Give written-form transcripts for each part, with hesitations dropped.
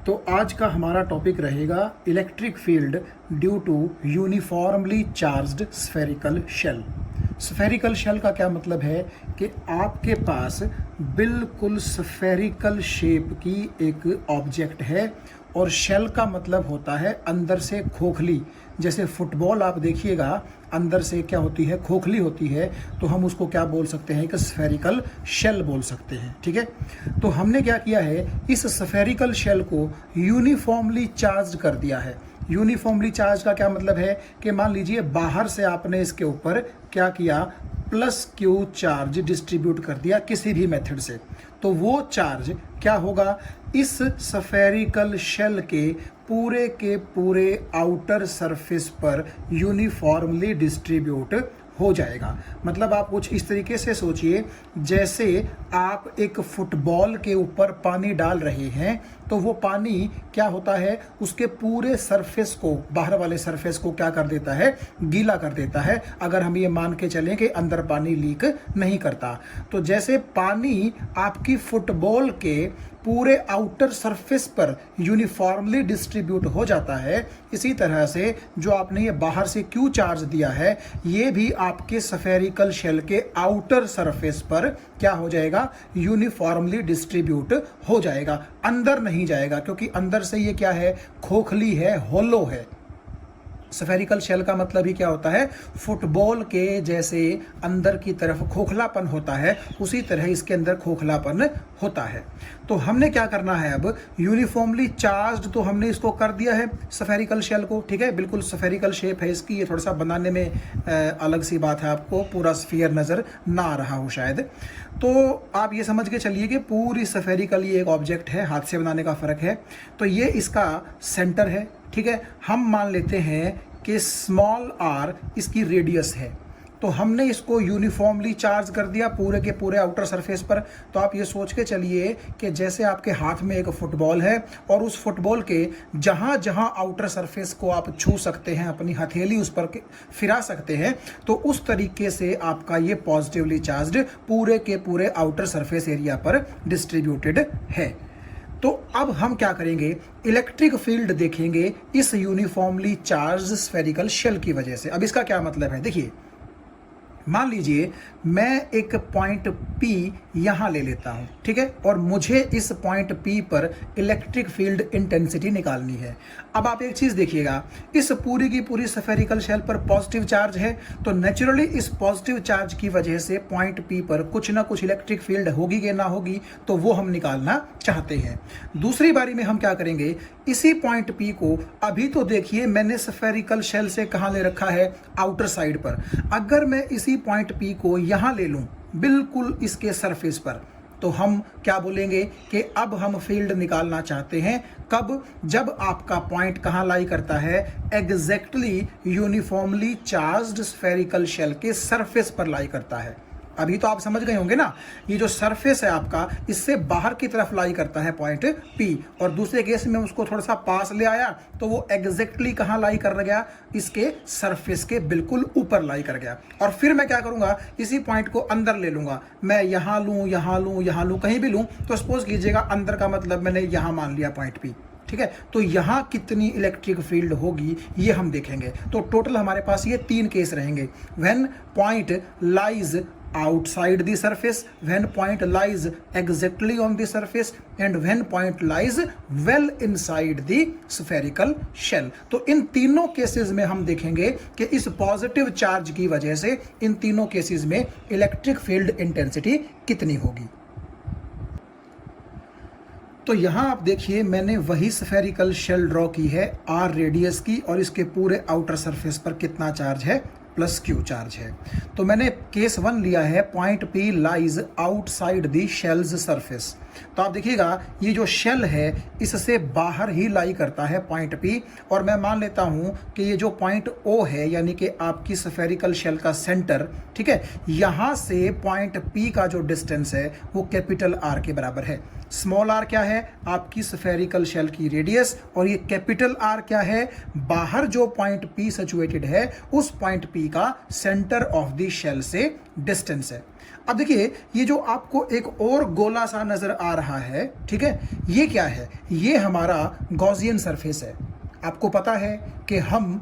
तो आज का हमारा टॉपिक रहेगा electric field due to uniformly charged spherical shell. Spherical shell का क्या मतलब है कि आपके पास बिल्कुल स्फेरिकल शेप की एक ऑब्जेक्ट है और शेल का मतलब होता है अंदर से खोखली। जैसे फुटबॉल आप देखिएगा अंदर से क्या होती है, खोखली होती है, तो हम उसको क्या बोल सकते हैं, एक स्फेरिकल शेल बोल सकते हैं। ठीक है, तो हमने क्या किया है, इस स्फेरिकल शेल को यूनिफॉर्मली चार्ज कर दिया है। यूनिफॉर्मली चार्ज का क्या मतलब है कि मान लीजिए बाहर से आपने इसके ऊपर क्या किया, प्लस क्यू चार्ज डिस्ट्रीब्यूट कर दिया किसी भी मेथड से, तो वो चार्ज क्या होगा, इस स्फेरिकल शेल के पूरे आउटर सरफेस पर यूनिफॉर्मली डिस्ट्रीब्यूट हो जाएगा। मतलब आप कुछ इस तरीके से सोचिए, जैसे आप एक फुटबॉल के ऊपर पानी डाल रहे हैं तो वो पानी क्या होता है, उसके पूरे सरफेस को, बाहर वाले सरफेस को क्या कर देता है, गीला कर देता है। अगर हम ये मान के चलें कि अंदर पानी लीक नहीं करता, तो जैसे पानी आपकी फुटबॉल के पूरे आउटर सरफेस पर यूनिफॉर्मली डिस्ट्रीब्यूट हो जाता है, इसी तरह से जो आपने ये बाहर से क्यू चार्ज दिया है, ये भी आपके स्फेरिकल शेल के आउटर सरफेस पर क्या हो जाएगा, यूनिफॉर्मली डिस्ट्रीब्यूट हो जाएगा, अंदर नहीं जाएगा, क्योंकि अंदर से ये क्या है, खोखली है, होलो है। स्फेरिकल शेल का मतलब ही क्या होता है, फुटबॉल के जैसे अंदर की तरफ खोखलापन होता है, उसी तरह इसके अंदर खोखलापन होता है। तो हमने क्या करना है, अब यूनिफॉर्मली चार्ज्ड तो हमने इसको कर दिया है स्फेरिकल शेल को। ठीक है, बिल्कुल स्फेरिकल शेप है इसकी, ये थोड़ा सा बनाने में अलग सी बात है, आपको पूरा स्फीयर नजर ना आ रहा हो शायद। तो आप ये समझ के चलिए कि पूरी स्फेरिकल ये एक ऑब्जेक्ट है, हाथ से बनाने का फर्क है। तो ये इसका सेंटर है। ठीक है, हम मान लेते हैं कि स्मॉल आर इसकी रेडियस है, तो हमने इसको यूनिफॉर्मली चार्ज कर दिया पूरे के पूरे आउटर सरफेस पर। तो आप ये सोच के चलिए कि जैसे आपके हाथ में एक फुटबॉल है और उस फुटबॉल के जहां जहां आउटर सरफेस को आप छू सकते हैं, अपनी हथेली उस पर फिरा सकते हैं, तो उस तरीके से आपका ये पॉजिटिवली चार्ज्ड पूरे के पूरे आउटर सरफेस एरिया पर डिस्ट्रीब्यूटेड है। तो अब हम क्या करेंगे, इलेक्ट्रिक फील्ड देखेंगे इस यूनिफॉर्मली चार्ज स्फेरिकल शेल की वजह से। अब इसका क्या मतलब है, देखिए मान लीजिए मैं एक पॉइंट P यहां ले लेता हूं, ठीक है, और मुझे इस पॉइंट P पर इलेक्ट्रिक फील्ड इंटेंसिटी निकालनी है। अब आप एक चीज देखिएगा, इस पूरी की पूरी स्फेरिकल शेल पर पॉजिटिव चार्ज है, तो नेचुरली इस पॉजिटिव चार्ज की वजह से पॉइंट P पर कुछ ना कुछ इलेक्ट्रिक फील्ड होगी कि ना होगी, तो वो हम निकालना चाहते हैं। दूसरी बारी में हम क्या करेंगे, इसी पॉइंट P को, अभी तो देखिए मैंने स्फेरिकल शेल से कहां ले रखा है, आउटर साइड पर। अगर मैं इसी पॉइंट P को यहां ले लूं, बिल्कुल इसके सरफेस पर, तो हम क्या बोलेंगे कि अब हम फील्ड निकालना चाहते हैं। कब, जब आपका पॉइंट कहां लाई करता है, exactly uniformly charged spherical shell के सरफेस पर लाई करता है। अभी तो आप समझ गए होंगे ना, ये जो सरफेस है आपका, इससे बाहर की तरफ लाई करता है पॉइंट P, और दूसरे केस में उसको थोड़ा सा पास ले आया तो वो एग्जैक्टली कहां लाई कर गया, इसके सरफेस के बिल्कुल ऊपर लाई कर गया। और फिर मैं क्या करूंगा, इसी पॉइंट को अंदर ले लूंगा, मैं यहां लूं, यहां लूं, यहां लूं, कहीं भी लूं, तो सपोज कीजिएगा अंदर का मतलब मैंने यहां मान लिया पॉइंट P। ठीक है, तो यहां कितनी इलेक्ट्रिक फील्ड होगी ये हम देखेंगे। तो टोटल हमारे पास ये 3 केस रहेंगे, when point lies outside the surface, when point lies exactly on the surface, and when point lies well inside the spherical shell। तो इन तीनों केसेस में हम देखेंगे कि इस पॉजिटिव चार्ज की वजह से इन तीनों केसेस में इलेक्ट्रिक फील्ड इंटेंसिटी कितनी होगी। तो यहां आप देखिए मैंने वही स्फेरिकल शेल ड्रॉ की है r रेडियस की, और इसके पूरे आउटर सरफेस पर कितना चार्ज है, प्लस क्यू चार्ज है। तो मैंने केस 1 लिया है, point P lies outside the shells surface. तो आप देखिएगा ये जो शेल है इससे बाहर ही लाई करता है पॉइंट P, और मैं मान लेता हूं कि ये जो पॉइंट O है, यानी कि आपकी स्फेरिकल शेल का सेंटर, ठीक है, यहां से पॉइंट P का जो डिस्टेंस है वो कैपिटल R के बराबर है। स्मॉल r क्या है, आपकी स्फेरिकल शेल की रेडियस, और ये कैपिटल R क्या है, बाहर जो पॉइंट P सिचुएटेड है उस पॉइंट P का सेंटर ऑफ द शेल से डिस्टेंस है। अब देखिए, ये जो आपको एक और गोला सा नजर आ रहा है, ठीक है, ये क्या है? ये हमारा गॉसियन सरफेस है। आपको पता है कि हम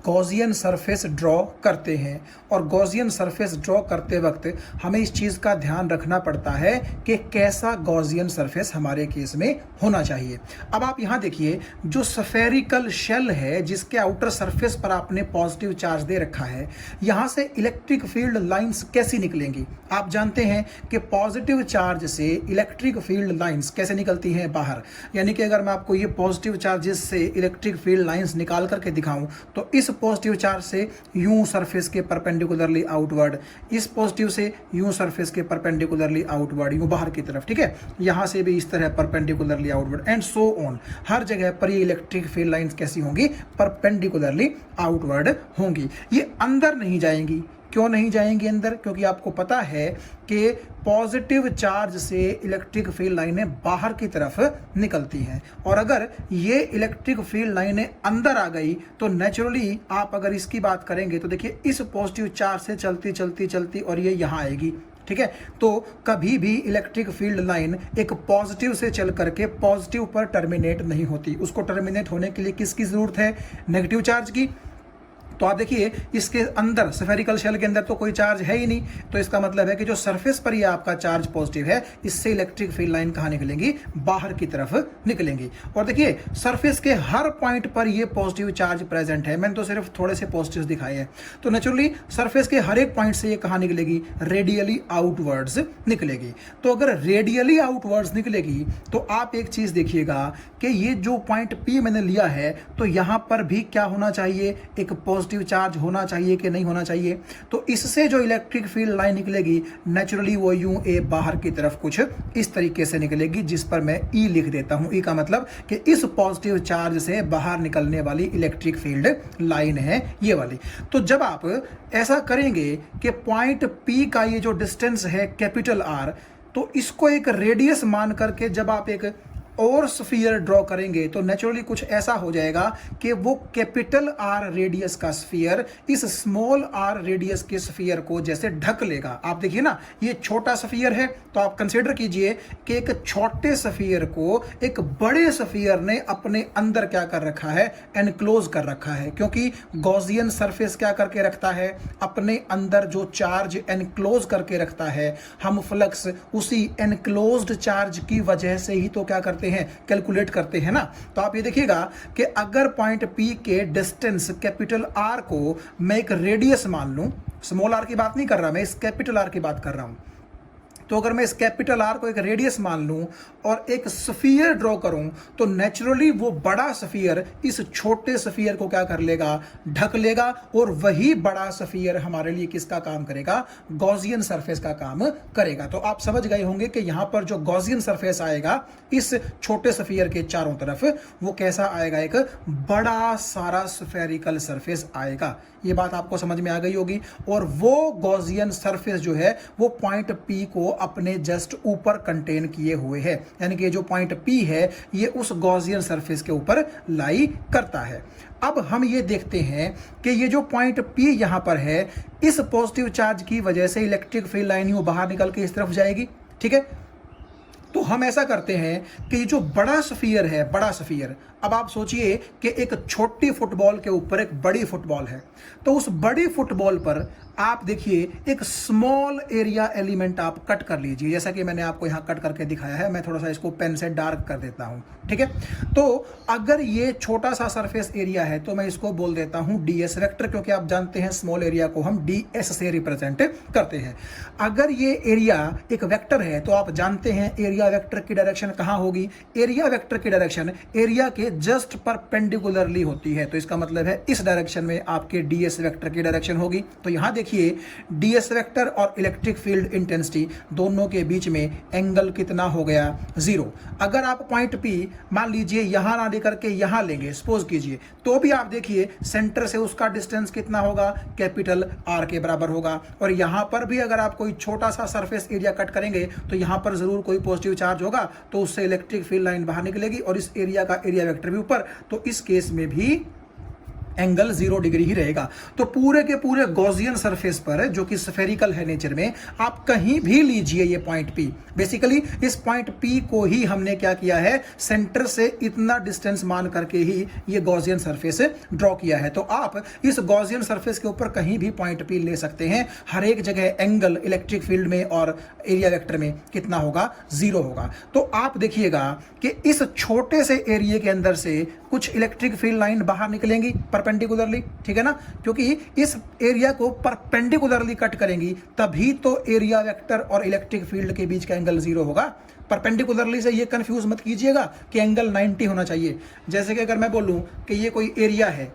गॉसियन सरफेस ड्रॉ करते हैं, और गॉसियन सरफेस ड्रॉ करते वक्त हमें इस चीज़ का ध्यान रखना पड़ता है कि कैसा गॉसियन सरफेस हमारे केस में होना चाहिए। अब आप यहाँ देखिए, जो स्फेरिकल शेल है जिसके आउटर सरफेस पर आपने पॉजिटिव चार्ज दे रखा है, यहाँ से इलेक्ट्रिक फील्ड लाइंस कैसी निकलेंगी? आप जानते हैं कि पॉजिटिव चार्ज से इलेक्ट्रिक फील्ड लाइंस कैसे निकलती हैं? बाहर। यानी कि अगर मैं आपको ये पॉजिटिव चार्जेस से इलेक्ट्रिक फील्ड लाइंस निकाल करके दिखाऊं, तो इस पॉजिटिव चार्ज से यूं सरफेस के परपेंडिकुलरली आउटवर्ड, इस पॉजिटिव से यूं सरफेस के परपेंडिकुलरली आउटवर्ड, यूं बाहर की तरफ, ठीक है, यहां से भी इस तरह perpendicularly outward and so on. हर जगह पर ये इलेक्ट्रिक फील्ड लाइंस कैसी होंगी? परपेंडिकुलरली आउटवर्ड होंगी। ये अंदर नहीं जाएंगी। क्यों नहीं जाएंगी अंदर? क्योंकि आपको पता है कि पॉजिटिव चार्ज से इलेक्ट्रिक फील्ड लाइनें बाहर की तरफ निकलती हैं, और अगर ये इलेक्ट्रिक फील्ड लाइनें अंदर आ गई तो नेचुरली आप अगर इसकी बात करेंगे तो देखिए, इस पॉजिटिव चार्ज से चलती चलती चलती और ये यहाँ आएगी, ठीक है। तो कभी भी इलेक्ट्रिक फील्ड लाइन एक पॉजिटिव से चल करके पॉजिटिव पर टर्मिनेट नहीं होती। उसको टर्मिनेट होने के लिए किसकी जरूरत है? नेगेटिव चार्ज की। तो आप देखिए, इसके अंदर स्फेरिकल शेल के अंदर तो कोई चार्ज है ही नहीं, तो इसका मतलब है कि जो सरफेस पर ये आपका चार्ज पॉजिटिव है, इससे इलेक्ट्रिक फील्ड लाइन कहाँ निकलेंगी? बाहर की तरफ निकलेंगी। और देखिए, सरफेस के हर पॉइंट पर ये पॉजिटिव चार्ज प्रेजेंट है। मैंने तो सिर्फ थोड़े से पॉजिटिव दिखाए हैं, तो नेचुरली सरफेस के हर एक पॉइंट से ये कहाँ निकलेगी? रेडियली आउटवर्ड्स निकलेगी। तो अगर रेडियली आउटवर्ड्स निकलेगी तो आप एक चीज देखिएगा कि ये जो पॉइंट P मैंने लिया है, तो यहां पर भी क्या होना चाहिए? एक पॉजिटिव चार्ज होना चाहिए कि नहीं होना चाहिए? तो इससे जो इलेक्ट्रिक फील्ड लाइन निकलेगी, नेचुरली वो यूं ए बाहर की तरफ कुछ इस तरीके से निकलेगी, जिस पर मैं E लिख देता हूं। E का मतलब कि इस पॉजिटिव चार्ज से बाहर निकलने वाली इलेक्ट्रिक फील्ड लाइन है ये वाली। तो जब आप ऐसा करेंगे कि पॉइंट P का ये जो डिस्टेंस है कैपिटल R, तो इसको एक रेडियस मान करके जब आप एक और स्फीयर ड्रॉ करेंगे तो नेचुरली कुछ ऐसा हो जाएगा कि वो कैपिटल आर रेडियस का स्फीयर इस स्मॉल आर रेडियस के स्फीयर को जैसे ढक लेगा। आप देखिए ना, ये छोटा स्फीयर है, तो आप कंसीडर कीजिए कि एक छोटे स्फीयर को एक बड़े स्फीयर ने अपने अंदर क्या कर रखा है? एनक्लोज कर रखा है। क्योंकि गॉसियन सरफेस क्या करके रखता है? अपने अंदर जो चार्ज एनक्लोज करके रखता है, हम फ्लक्स उसी एनक्लोज्ड चार्ज की वजह से ही तो क्या करते हैं? कैलकुलेट करते हैं ना। तो आप ये देखिएगा कि अगर पॉइंट P के डिस्टेंस कैपिटल R को मैं एक रेडियस मान लूं, स्मॉल r की बात नहीं कर रहा, मैं इस कैपिटल R की बात कर रहा हूं, तो अगर मैं इस कैपिटल R को एक रेडियस मान लूं और एक स्फीयर ड्रॉ करूं, तो नेचुरली वो बड़ा स्फीयर इस छोटे स्फीयर को क्या कर लेगा? ढक लेगा। और वही बड़ा स्फीयर हमारे लिए किसका काम करेगा? गॉसियन सरफेस का काम करेगा। तो आप समझ गए होंगे कि यहां पर जो गॉसियन सरफेस आएगा इस छोटे स्फीयर के चारों तरफ, वो कैसा आएगा? एक बड़ा सारा स्फेरिकल सरफेस आएगा। ये बात आपको समझ में आ गई होगी। और वो गॉसियन सरफेस जो है वो पॉइंट P को अपने जस्ट ऊपर कंटेन किए हुए है, यानी कि जो पॉइंट P है ये उस गॉसियन सरफेस के ऊपर लाई करता है। अब हम ये देखते हैं कि ये जो पॉइंट P यहां पर है, इस पॉजिटिव चार्ज की वजह से इलेक्ट्रिक फील्ड लाइन यूं बाहर निकल के इस तरफ जाएगी, ठीक है। तो हम ऐसा करते हैं कि ये जो बड़ा स्फीयर है, बड़ा स्फीयर, अब आप सोचिए कि एक छोटी फुटबॉल के ऊपर एक बड़ी फुटबॉल है, तो उस बड़ी फुटबॉल पर आप देखिए एक स्मॉल एरिया एलिमेंट आप कट कर लीजिए, जैसा कि मैंने आपको यहां कट करके दिखाया है। मैं थोड़ा सा इसको पेन से डार्क कर देता हूं, ठीक है। तो अगर ये छोटा सा सरफेस एरिया है तो मैं इसको बोल देता हूं ds वेक्टर, क्योंकि आप जानते हैं स्मॉल एरिया को हम ds से रिप्रेजेंट करते हैं। अगर ये एरिया एक वेक्टर है तो आप जानते हैं एरिया वेक्टर की डायरेक्शन कहां होगी? एरिया वेक्टर की डायरेक्शन एरिया के जस्ट परपेंडिकुलरली होती है, तो इसका मतलब है इस डायरेक्शन में आपके ds वेक्टर की डायरेक्शन होगी। तो यहां देखिए, ds वेक्टर और इलेक्ट्रिक फील्ड इंटेंसिटी दोनों के बीच में एंगल कितना हो गया? 0। अगर आप पॉइंट P मान लीजिए यहां ना लेकर के यहां लेंगे, सपोज कीजिए, तो भी आप देखिए सेंटर से उसका डिस्टेंस कितना होगा? कैपिटल R के बराबर होगा। और यहां पर भी अगर आप कोई छोटा सा सरफेस एरिया कट करेंगे तो यहां पर जरूर कोई पॉजिटिव चार्ज होगा, तो उससे इलेक्ट्रिक फील्ड लाइन बाहर निकलेगी और इस एरिया का एरिया वेक्टर भी ऊपर। तो इस केस में भी एंगल 0 डिग्री ही रहेगा। तो पूरे के पूरे गॉसियन सरफेस पर जो कि स्फेरिकल है नेचर में, आप कहीं भी लीजिए ये पॉइंट P, बेसिकली इस पॉइंट P को ही हमने क्या किया है, सेंटर से इतना डिस्टेंस मान करके ही ये गॉसियन सरफेस ड्रॉ किया है। तो आप इस गॉसियन सरफेस के ऊपर कहीं भी पॉइंट P ले सकते हैं, हर एक जगह एंगल इलेक्ट्रिक फील्ड में और एरिया वेक्टर में कितना होगा, 0 होगा। तो आप देखिएगा कि इस छोटे से एरिया के अंदर से कुछ इलेक्ट्रिक फील्ड लाइन बाहर निकलेंगी परपेंडिकुलरली, ठीक है ना, क्योंकि इस एरिया को परपेंडिकुलरली कट करेंगी तभी तो एरिया वेक्टर और इलेक्ट्रिक फील्ड के बीच का एंगल 0 होगा। परपेंडिकुलरली से ये कंफ्यूज मत कीजिएगा कि एंगल 90 होना चाहिए। जैसे कि अगर मैं बोलूं कि ये कोई एरिया है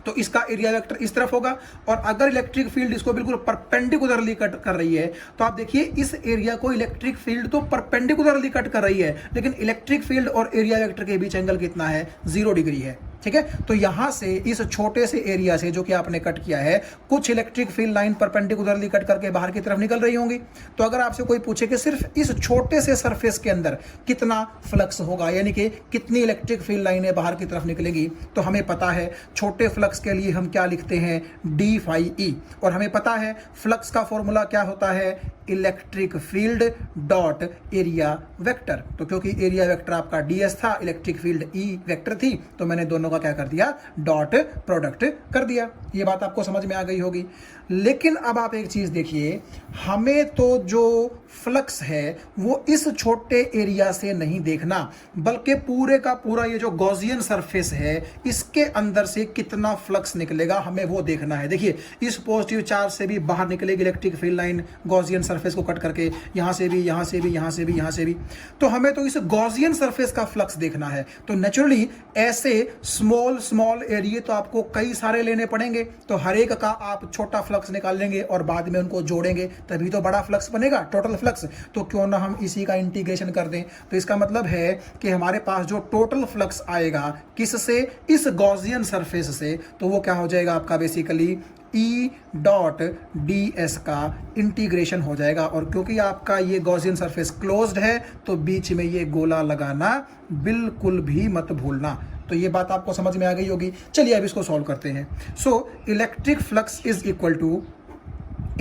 तो इसका एरिया वेक्टर इस तरफ होगा, और अगर इलेक्ट्रिक फील्ड इसको बिल्कुल परपेंडिकुलरली कट कर रही है तो आप देखिए इस एरिया को इलेक्ट्रिक फील्ड तो परपेंडिकुलरली कट कर रही है, लेकिन इलेक्ट्रिक फील्ड और एरिया वेक्टर के बीच एंगल कितना है, 0 डिग्री है, ठीक है। तो यहां से इस छोटे से एरिया से जो कि आपने कट किया है, कुछ electric field line perpendicularly cut करके बाहर की तरफ निकल रही होंगी। तो अगर आपसे कोई पूछे कि सिर्फ इस छोटे से सरफेस के अंदर कितना फ्लक्स होगा, यानी कि कितनी इलेक्ट्रिक फील्ड लाइनें बाहर की तरफ निकलेंगी, तो हमें पता है छोटे फ्लक्स के लिए हम क्या लिखते हैं, डी फाई ई, और हमें पता है फ्लक्स का फॉर्मूला क्या होता है, electric field dot area vector. तो क्योंकि एरिया वेक्टर आपका ds था, इलेक्ट्रिक फील्ड E वेक्टर थी, तो मैंने दोनों का क्या कर दिया, डॉट प्रोडक्ट कर दिया। ये बात आपको समझ में आ गई होगी। लेकिन अब आप एक चीज देखिए, हमें तो जो फ्लक्स है वो इस छोटे एरिया से नहीं देखना, बल्कि पूरे का पूरा ये जो गॉसियन सरफेस है इसके अंदर से कितना फ्लक्स निकलेगा, हमें वो देखना है। देखिए इस पॉजिटिव चार्ज से भी बाहर निकलेगी electric field line Gaussian surface को कट करके, यहां से भी, यहां से भी, यहां से भी, यहां से भी। तो हमें तो इस गॉसियन सरफेस का फ्लक्स देखना है। तो नेचुरली ऐसे स्मॉल स्मॉल एरिया तो आपको कई सारे लेने पड़ेंगे, तो हर एक का आप छोटा फ्लक्स निकाल लेंगे और बाद में उनको जोड़ेंगे, तभी तो बड़ा फ्लक्स बनेगा, टोटल फ्लक्स। तो क्यों ना हम इसी का इंटीग्रेशन कर दें। तो इसका मतलब है कि हमारे पास जो टोटल फ्लक्स आएगा किससे, इस गॉसियन सरफेस से, तो वो क्या हो जाएगा आपका बेसिकली E डॉट ds का इंटीग्रेशन हो जाएगा। और क्योंकि आपका ये गॉसियन सरफेस क्लोज्ड है तो बीच में ये गोला लगाना बिल्कुल भी मत भूलना। तो ये बात आपको समझ में आ गई होगी। चलिए अब इसको सॉल्व करते हैं। So electric flux is equal to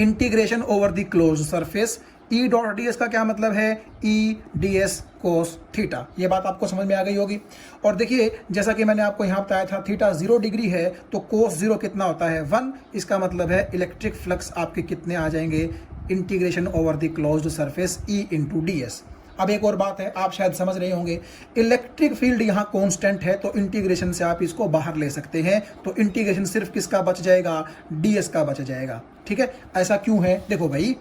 integration over the closed surface. E dot ds का क्या मतलब है, E ds कोस थीटा। ये बात आपको समझ में आ गई होगी। और देखिए जैसा कि मैंने आपको यहाँ बताया था, थीटा 0 डिग्री है तो कोस 0 कितना होता है, 1। इसका मतलब है इलेक्ट्रिक फ्लक्स आपके कितने आ जाएंगे, integration over the closed surface E into ds। अब एक और बात है, आप शायद समझ रहे होंगे, इलेक्ट्रिक फील्ड यहाँ कांस्टेंट है तो इंटीग्रेशन से आप इसको बाहर ले सकते हैं। तो इंटीग्रेशन सिर्फ किसका बच जाएगा, ds का बच जाएगा, ठीक है। ऐसा क्यों है, देखो भाई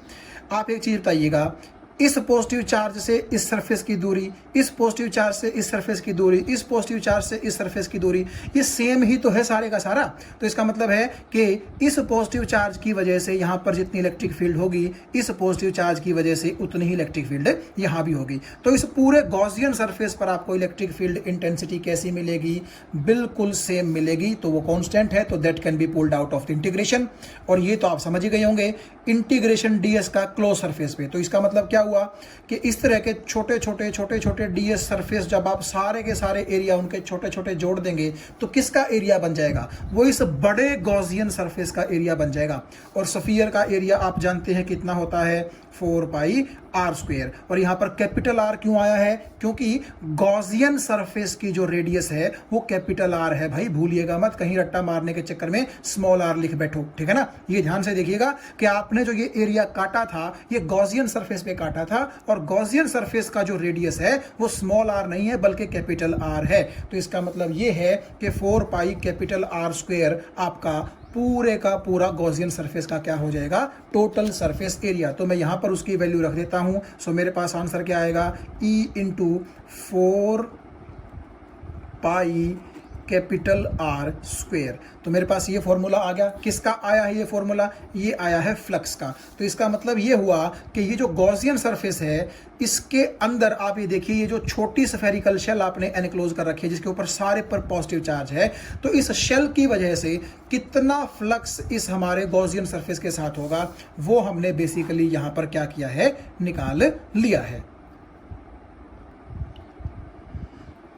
आप एक चीज बताइएगा, इस पॉजिटिव चार्ज से इस सरफेस की दूरी, इस पॉजिटिव चार्ज से इस सरफेस की दूरी, इस पॉजिटिव चार्ज से इस सरफेस की दूरी, ये सेम ही तो है सारे का सारा। तो इसका मतलब है कि इस पॉजिटिव चार्ज की वजह से यहाँ पर जितनी इलेक्ट्रिक फील्ड होगी, इस पॉजिटिव चार्ज की वजह से उतनी ही इलेक्ट्रिक फील्ड यहाँ भी होगी। तो इस पूरे गॉसियन सरफेस पर आपको इलेक्ट्रिक फील्ड इंटेंसिटी कैसी मिलेगी, बिल्कुल सेम मिलेगी। तो वो कॉन्स्टेंट है, तो that can be pulled out of the integration. और ये तो आप समझ ही गए होंगे, इंटीग्रेशन ds का क्लोज सरफेस पे। तो इसका मतलब क्या हुआ कि इस तरह के छोटे छोटे ds सरफेस जब आप सारे के सारे एरिया उनके छोटे छोटे जोड़ देंगे तो किसका एरिया बन जाएगा, वो इस बड़े गॉसियन सरफेस का एरिया बन जाएगा। और स्फीयर का एरिया आप जानते हैं कितना होता है, 4 पाई r स्क्वायर। और यहाँ पर कैपिटल R क्यों आया है, क्योंकि गॉसियन सरफेस की जो रेडियस है वो कैपिटल R है। भाई भूलिएगा मत, कहीं रट्टा मारने के चक्कर में स्मॉल r लिख बैठो, ठीक है ना। ये ध्यान से देखिएगा कि आपने जो ये एरिया काटा था ये गॉसियन सरफेस पे काटा था, और गॉसियन सरफेस का जो रेडियस है वो स्मॉल r नहीं है बल्कि कैपिटल R है। तो इसका मतलब ये है कि 4 पाई कैपिटल R स्क्वायर आपका पूरे का पूरा गॉसियन सरफेस का क्या हो जाएगा, टोटल सरफेस एरिया। तो मैं यहां पर उसकी वैल्यू रख देता हूं। सो मेरे पास आंसर क्या आएगा, E into 4 pi capital R square. तो मेरे पास ये फॉर्मूला आ गया। किसका आया है ये फॉर्मूला, ये आया है फ्लक्स का। तो इसका मतलब ये हुआ कि ये जो गॉसियन सरफेस है इसके अंदर आप ये देखिए, ये जो छोटी स्फेरिकल शेल आपने एनक्लोज कर रखी है जिसके ऊपर सारे पर पॉजिटिव चार्ज है, तो इस शेल की वजह से कितना फ्लक्स इस हमारे गॉसियन सरफेस के साथ होगा वो हमने बेसिकली यहां पर क्या किया है, निकाल लिया है।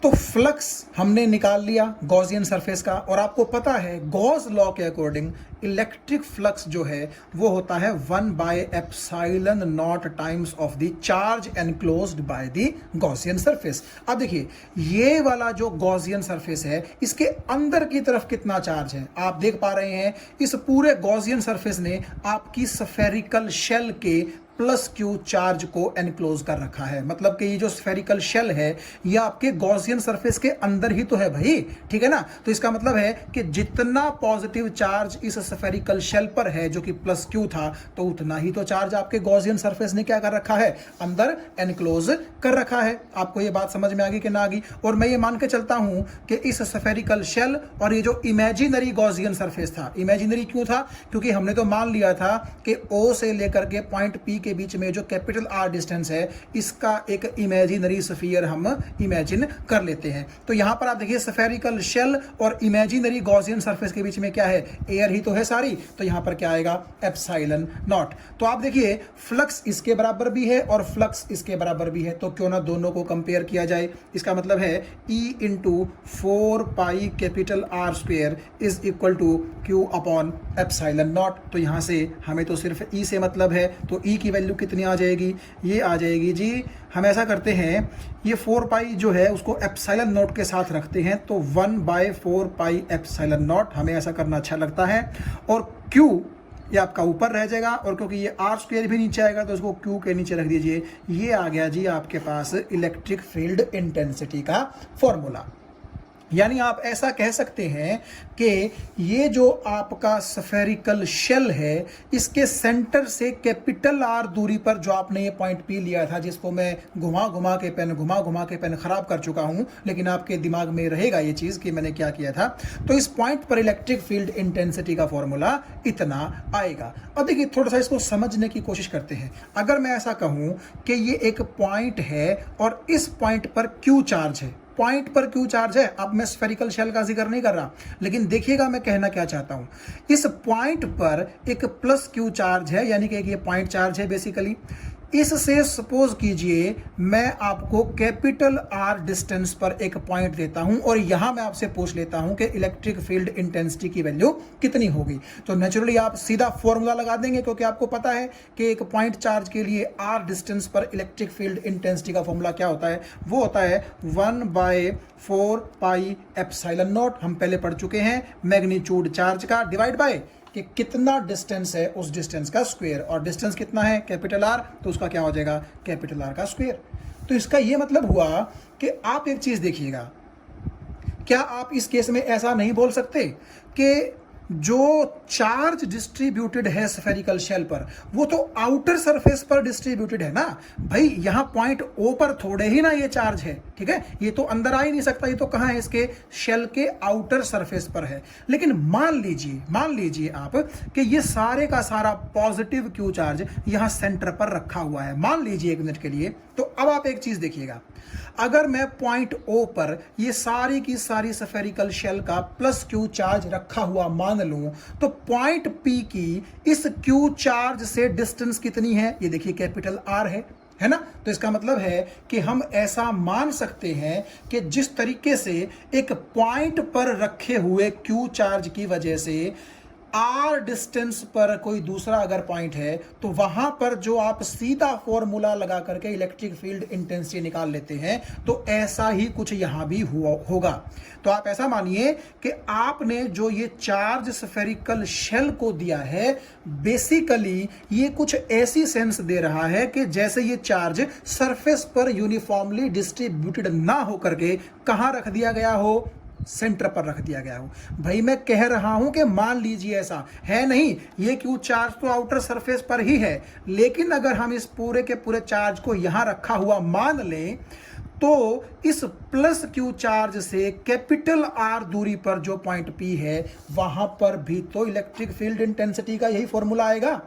तो फ्लक्स हमने निकाल लिया गॉसियन सरफेस का, और आपको पता है गॉस लॉ के अकॉर्डिंग इलेक्ट्रिक फ्लक्स जो है वो होता है 1/ε0 times of the charge enclosed by the Gaussian surface. अब देखिए ये वाला जो गॉसियन सरफेस है इसके अंदर की तरफ कितना चार्ज है, आप देख पा रहे हैं इस पूरे गॉसियन सरफेस ने आपकी स्फेरिकल शेल के प्लस क्यू चार्ज को एनक्लोज कर रखा है। मतलब कि ये जो स्फेरिकल शेल है ये आपके गॉसियन सरफेस के अंदर ही तो है भाई, ठीक है ना। तो इसका मतलब है कि जितना पॉजिटिव चार्ज इस स्फेरिकल शेल पर है जो कि प्लस क्यू था, तो उतना ही तो चार्ज आपके गॉसियन सरफेस ने क्या कर रखा है, अंदर एनक्लोज कर रखा है। आपको ये बात समझ में आ गई कि ना आ गई। और मैं ये मान के चलता हूं कि इस स्फेरिकल शेल और ये जो इमेजिनरी गॉसियन सरफेस था, इमेजिनरी क्यों था, क्योंकि हमने तो मान लिया था कि ओ से लेकर के पॉइंट पी के बीच में जो कैपिटल आर डिस्टेंस है इसका एक इमेजिनरी स्फीयर हम इमेजिन कर लेते हैं। तो यहां पर आप देखिए स्फेरिकल शेल और इमेजिनरी गॉसियन सरफेस के बीच में क्या है, एयर ही तो है सारी, तो यहां पर क्या आएगा एप्सिलॉन नॉट। तो आप देखिए फ्लक्स इसके बराबर भी है और फ्लक्स इसके बराबर भी है, तो क्यों ना दोनों को कंपेयर किया जाए। इसका मतलब है E into 4 capital R square is equal to Q upon epsilon naught. तो यहां से हमें तो सिर्फ E से मतलब है, तो E की वैल्यू कितनी आ जाएगी, ये आ जाएगी जी, हम ऐसा करते हैं ये 4 जो है उसको एप्सिलॉन नॉट के साथ रखते हैं, तो 1/4 एप्सिलॉन नॉट, हमें ऐसा करना अच्छा लगता है। और Q ये आपका ऊपर रह जाएगा, और क्योंकि ये आर स्क्वायर भी नीचे आएगा तो इसको Q के नीचे रख दीजिए। ये आ गया जी आपके पास इलेक्ट्रिक फील्ड इंटेंसिटी का फॉर्मूला। यानी आप ऐसा कह सकते हैं कि ये जो आपका स्फेरिकल शेल है इसके सेंटर से कैपिटल आर दूरी पर जो आपने ये पॉइंट पी लिया था, जिसको मैं घुमा घुमा के पेन खराब कर चुका हूं, लेकिन आपके दिमाग में रहेगा ये चीज कि मैंने क्या किया था। तो इस पॉइंट पर इलेक्ट्रिक फील्ड इंटेंसिटी का फॉर्मूला इतना आएगा। अब देखिए थोड़ा सा इसको समझने की कोशिश करते हैं। अगर मैं ऐसा कहूं कि ये एक पॉइंट है और इस पॉइंट पर क्यू चार्ज है, पॉइंट पर क्यू चार्ज है, अब मैं स्फेरिकल शेल का जिक्र नहीं कर रहा, लेकिन देखिएगा मैं कहना क्या चाहता हूं। इस पॉइंट पर एक प्लस क्यू चार्ज है, यानी कि ये पॉइंट चार्ज है बेसिकली। इससे सपोज कीजिए मैं आपको कैपिटल आर डिस्टेंस पर एक पॉइंट देता हूं और यहां मैं आपसे पूछ लेता हूं कि इलेक्ट्रिक फील्ड इंटेंसिटी की वैल्यू कितनी होगी। तो नेचुरली आप सीधा फॉर्मूला लगा देंगे, क्योंकि आपको पता है कि एक पॉइंट चार्ज के लिए आर डिस्टेंस पर इलेक्ट्रिक फील्ड इंटेंसिटी का फॉर्मूला क्या होता है, वो होता है 1/4 एप्सिलॉन नॉट। हम पहले पढ़ चुके हैं, मैग्नीट्यूड चार्ज का डिवाइड बाय कि कितना डिस्टेंस है उस डिस्टेंस का स्क्वायर, और डिस्टेंस कितना है कैपिटल आर, तो उसका क्या हो जाएगा कैपिटल आर का स्क्वायर। तो इसका ये मतलब हुआ कि आप एक चीज देखिएगा, क्या आप इस केस में ऐसा नहीं बोल सकते कि जो चार्ज डिस्ट्रीब्यूटेड है स्फेरिकल शेल पर वो तो आउटर सरफेस पर डिस्ट्रीब्यूटेड है ना भाई, यहां पॉइंट ओ पर थोड़े ही ना ये चार्ज है, ठीक है, ये तो अंदर आ ही नहीं सकता, ये तो कहां है, इसके शेल के आउटर सरफेस पर है। लेकिन मान लीजिए आप कि ये सारे का सारा पॉजिटिव क्यू चार्ज यहां सेंटर पर रखा हुआ है, मान लीजिए 1 मिनट के लिए। तो अब आप एक चीज देखिएगा, अगर मैं पॉइंट ओ पर ये सारी की सारी स्फेरिकल शेल का प्लस क्यू चार्ज रखा हुआ मान लूं, तो पॉइंट पी की इस क्यू चार्ज से डिस्टेंस कितनी है, ये देखिए कैपिटल आर है ना। तो इसका मतलब है कि हम ऐसा मान सकते हैं कि जिस तरीके से एक पॉइंट पर रखे हुए क्यू चार्ज की वजह से आर डिस्टेंस पर कोई दूसरा अगर पॉइंट है, तो वहां पर जो आप सीधा फॉर्मूला लगा करके इलेक्ट्रिक फील्ड इंटेंसिटी निकाल लेते हैं, तो ऐसा ही कुछ यहां भी होगा। तो आप ऐसा मानिए कि आपने जो ये चार्ज स्फेरिकल शेल को दिया है, बेसिकली ये कुछ ऐसी सेंस दे रहा है कि जैसे ये चार्ज सरफेस पर यूनिफॉर्मली डिस्ट्रीब्यूटेड ना होकर के कहां रख दिया गया हो, सेंटर पर रख दिया गया हो। भाई मैं कह रहा हूं कि मान लीजिए ऐसा है नहीं, ये क्यू चार्ज तो आउटर सरफेस पर ही है, लेकिन अगर हम इस पूरे के पूरे चार्ज को यहां रखा हुआ मान लें, तो इस प्लस क्यू चार्ज से कैपिटल आर दूरी पर जो पॉइंट पी है वहां पर भी तो इलेक्ट्रिक फील्ड इंटेंसिटी का यही फॉर्मूला आएगा।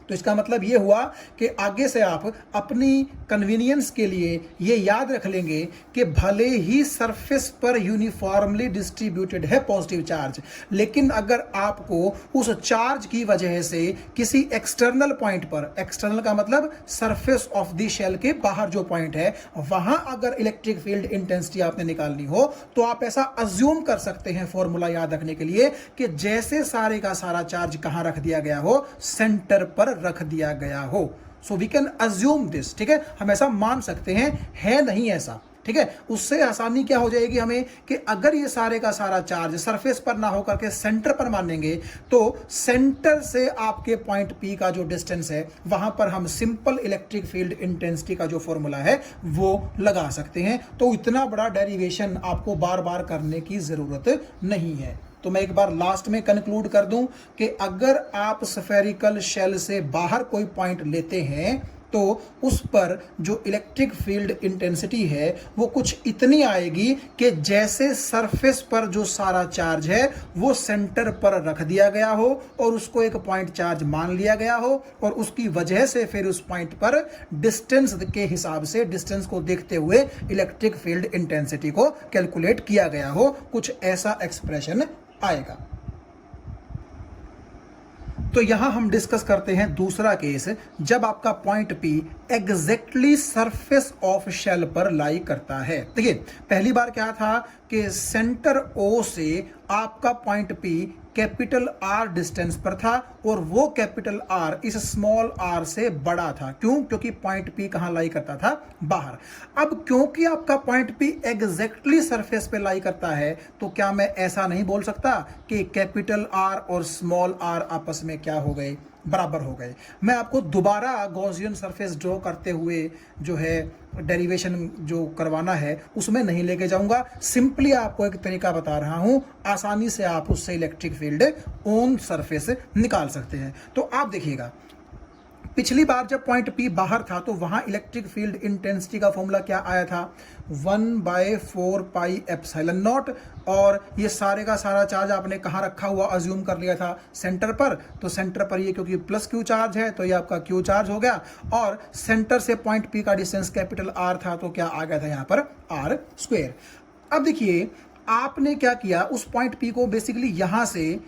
तो इसका मतलब ये हुआ कि आगे से आप अपनी कन्वीनियंस के लिए ये याद रख लेंगे कि भले ही सरफेस पर यूनिफॉर्मली डिस्ट्रीब्यूटेड है पॉजिटिव चार्ज, लेकिन अगर आपको उस चार्ज की वजह से किसी एक्सटर्नल पॉइंट पर, एक्सटर्नल का मतलब सरफेस ऑफ द शेल के बाहर जो पॉइंट है, वहां अगर इलेक्ट्रिक फील्ड इंटेंसिटी आपने निकालनी हो तो आप ऐसा अज्यूम कर सकते हैं फॉर्मूला याद रखने के लिए कि जैसे सारे का सारा चार्ज कहां रख दिया गया हो, सेंटर पर रख दिया गया हो। So we can assume this, ठीक है, हम ऐसा मान सकते हैं, है नहीं ऐसा, ठीक है। उससे आसानी क्या हो जाएगी हमें कि अगर ये सारे का सारा चार्ज सरफेस पर ना होकर के सेंटर पर मानेंगे तो सेंटर से आपके पॉइंट पी का जो डिस्टेंस है वहां पर हम सिंपल इलेक्ट्रिक फील्ड इंटेंसिटी का जो फॉर्मूला है वो लगा सकते हैं। तो इतना बड़ा डेरिवेशन आपको बार बार करने की जरूरत नहीं है। तो मैं एक बार लास्ट में कंक्लूड कर दूं कि अगर आप स्फेरिकल शेल से बाहर कोई पॉइंट लेते हैं तो उस पर जो इलेक्ट्रिक फील्ड इंटेंसिटी है वो कुछ इतनी आएगी कि जैसे सरफेस पर जो सारा चार्ज है वो सेंटर पर रख दिया गया हो और उसको एक पॉइंट चार्ज मान लिया गया हो और उसकी वजह से फिर उस पॉइंट पर डिस्टेंस के हिसाब से, डिस्टेंस को देखते हुए इलेक्ट्रिक फील्ड इंटेंसिटी को कैलकुलेट किया गया हो। कुछ ऐसा एक्सप्रेशन आएगा। तो यहां हम डिस्कस करते हैं दूसरा केस, जब आपका point P exactly surface of shell पर लाई करता है। देखिए पहली बार क्या था कि सेंटर O से आपका point P capital R distance पर था और वो कैपिटल R इस स्मॉल r से बड़ा था। क्यों? क्योंकि पॉइंट P कहां लाई करता था? बाहर। अब क्योंकि आपका पॉइंट P एग्जैक्टली सरफेस पे लाई करता है तो क्या मैं ऐसा नहीं बोल सकता कि कैपिटल R और स्मॉल r आपस में क्या हो गए? बराबर हो गए। मैं आपको दोबारा गॉसियन सरफेस ड्रॉ करते हुए जो है डेरिवेशन जो करवाना है उसमें नहीं लेके जाऊंगा, सिंपली आपको एक तरीका बता रहा हूं, आसानी से आप उससे इलेक्ट्रिक फील्ड ऑन सरफेस निकाल सकते हैं। तो आप देखिएगा पिछली बार जब पॉइंट P बाहर था तो वहां इलेक्ट्रिक फील्ड इंटेंसिटी का फॉर्मूला क्या आया था? 1/4 पाई एप्सिलॉन नॉट। और ये सारे का सारा चार्ज आपने कहां रखा हुआ अज्यूम कर लिया था? सेंटर पर। तो सेंटर पर ये क्योंकि प्लस क्यू चार्ज है तो ये आपका क्यू चार्ज हो गया और सेंटर से पॉइंट P का डिस्टेंस कैपिटल R था तो क्या आ गया था यहां पर? R²। अब देखिए आपने क्या किया, उस पॉइंट P को बेसिकली यहां से